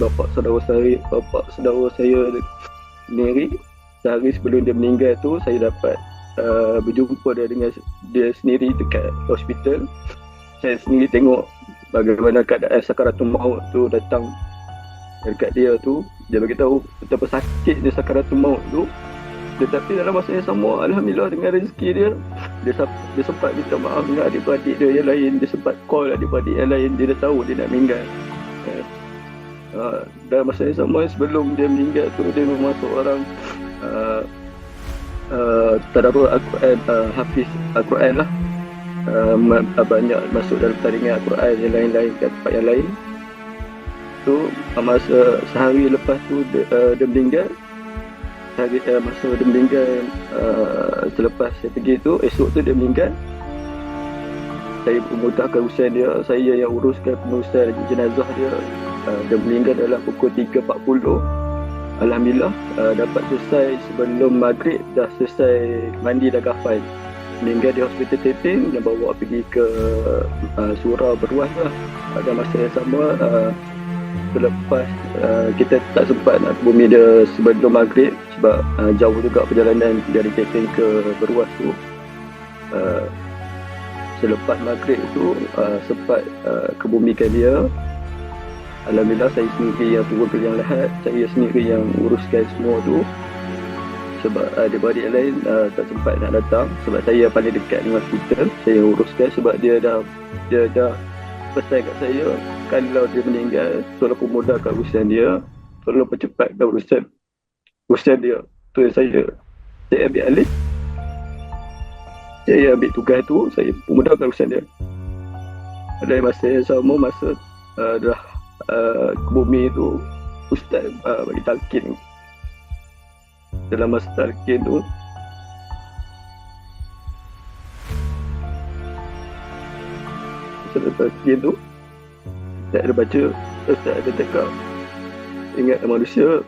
bapak saudara saya sendiri. Sehari sebelum dia meninggal tu, saya dapat berjumpa dengan dia sendiri dekat hospital. Saya sendiri tengok bagaimana keadaan sakaratul maut tu datang dekat dia tu. Dia beritahu betapa sakit dia sakaratul maut tu. Tetapi dalam masa yang sama, alhamdulillah dengan rezeki dia, dia sempat minta maaf dengan adik-beradik dia yang lain. Dia sempat call adik-beradik yang lain. Dia dah tahu dia nak meninggal. Dalam masa yang sama, sebelum dia meninggal tu, dia memang seorang tadarrus Al-Quran, hafiz Al-Quran lah. Banyak masuk dalam taringan Al-Quran yang lain-lain kat tempat yang lain. Tu masa sehari lepas tu dia meninggal. Masa dia meninggal, selepas saya pergi tu, esok tu dia meninggal. Saya memudahkan urusan dia, saya yang uruskan pengurusan jenazah dia. Dia meninggal dalam pukul 3.40. Alhamdulillah dapat selesai sebelum maghrib, dah selesai mandi dah kafan. Meninggal di hospital Teping dan bawa pergi ke surau Beruas lah. Pada masa yang sama, selepas kita tak sempat nak ke bumi dia sebelum maghrib sebab jauh juga perjalanan dari Teping ke Beruas tu. Selepas maghrib tu sempat kebumikan dia. Alhamdulillah saya sendiri yang turun ke liang lahat, saya sendiri yang uruskan semua tu. Sebab adik-beradik yang lain tak sempat nak datang sebab saya paling dekat dengan hospital. Saya uruskan sebab dia dah pesan kat saya, kalau dia meninggal, tolong pemudahkan urusan dia, tolong percepatkan urusan dia. Tu yang saya ambil alih. Saya ambil tugas tu, saya pemudahkan urusan dia. Dalam masa yang sama, masa dah ke bumi tu, Ustaz bagi talqin. Dalam masa talqin tu, Ustaz ada baca, Ustaz ada cakap, ingat manusia,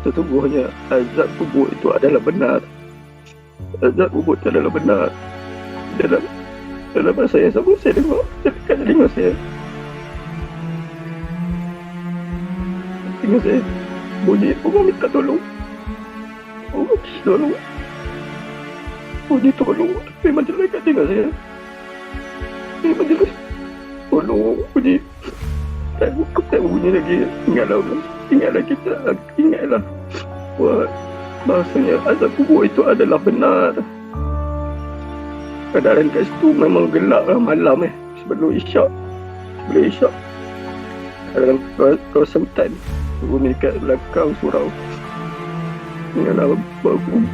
sesungguhnya azab kubur itu adalah benar. Azab kubur itu adalah benar. Dalam masa yang sama, saya dengar, dekat telinga saya, bunyi orang minta tolong. Orang tolong. Bunyi tolong. Memang jelas kat telinga saya. Memang jelas. Tolong. Bunyi. Tak bunyi lagi. Ingatlah kita. Ingatlah. Buat. Bahasanya azab kubur itu adalah benar. Keadaan kat situ memang gelap lah malam sebelum isyak. Dalam kawasan hutan. Bunyi kat belakang surau. Ingatlah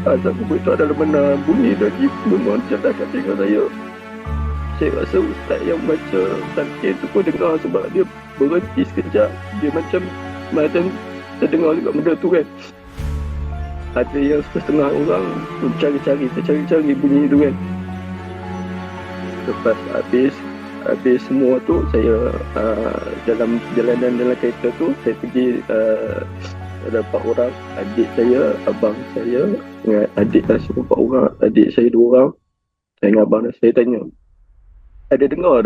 azab kubur itu adalah benar. Bunyi lagi memang cerdas kat telinga saya. Saya rasa ustaz yang baca talqin tu pun dengar sebab dia berhenti sekejap. Dia macam terdengar juga benda tu kan. Ada yang setengah orang tercari bunyi tu kan. Lepas habis semua tu, saya dalam perjalanan dalam kereta tu, saya pergi ada 4 orang, adik saya, abang saya dengan adik saya 4 orang, adik saya 2 orang, saya dengan abang saya tanya, ada dengar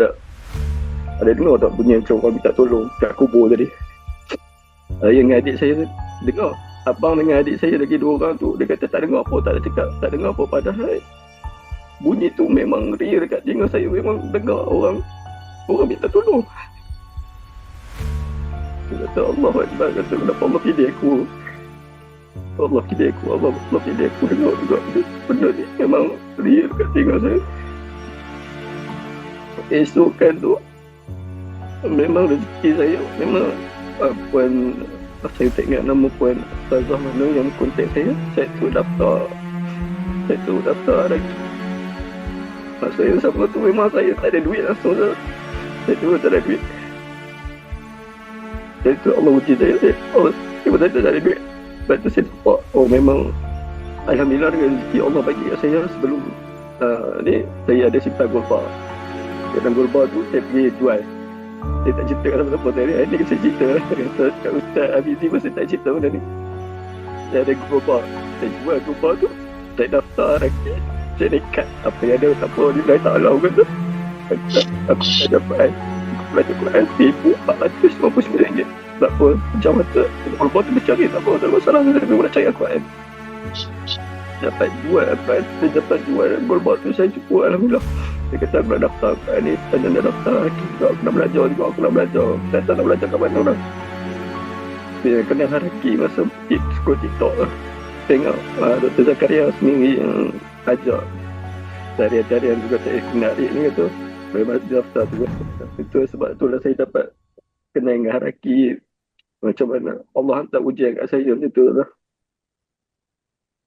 tak bunyi macam orang minta tolong kat kubur tadi? Saya dengan adik saya dengar. Abang dengan adik saya lagi 2 orang tu, dia kata tak dengar apa, tak ada cakap, tak dengar apa. Padahal bunyi tu memang real dekat telinga saya, memang dengar orang minta tolong. Dia kata Allah Akbar, kata kenapa Allah pilih aku? Allah pilih aku dengar juga benda ni memang real dekat telinga saya. Esok kan tu memang rezeki saya, memang puan, saya tak ingat nama puan Ustazah mana yang kontak saya tu daftar lagi. Masa yang sama tu memang saya tak ada duit langsung saya tu tak ada duit. Jadi tu Allah uji saya tak ada duit. Lepas tu saya nampak, memang alhamdulillah dengan rezeki Allah bagi kat saya. Sebelum ni saya ada simpan golfa. Dalam golfa tu saya pergi jual. Saya tak cerita kat siapa-siapa tadi. Ini saya cerita kata kat Ustaz Abizi pun saya tak cerita benda ni. Saya ada golfa. Saya jual golfa tu, saya daftar rakyat. Saya nekat apa yang ada, tak apa, dia dah tak tahu kata. Aku dah dapat Quran RM1,499. tak apa, macam mata walaupun tu bercari tak apa, tak ada masalah, saya memang nak cari Al-Quran. Dapat jual apa, saya dapat jual goalball tu, saya cukup, alhamdulillah. Dia kata aku nak daftar Al-Quran ni, tanya nak daftar juga, aku nak belajar juga, aku nak belajar. Saya tak nak belajar kat mana orang. Dia kena haraki masa scroll TikTok lah. Tengok Dr. Zakaria sendiri yang ajar tarian-tarian juga, tak menarik ni kata. Memang daftar tu. Itu sebab itulah saya dapat kenal dengan haraki, macam mana Allah hantar ujian kat saya macam tu lah.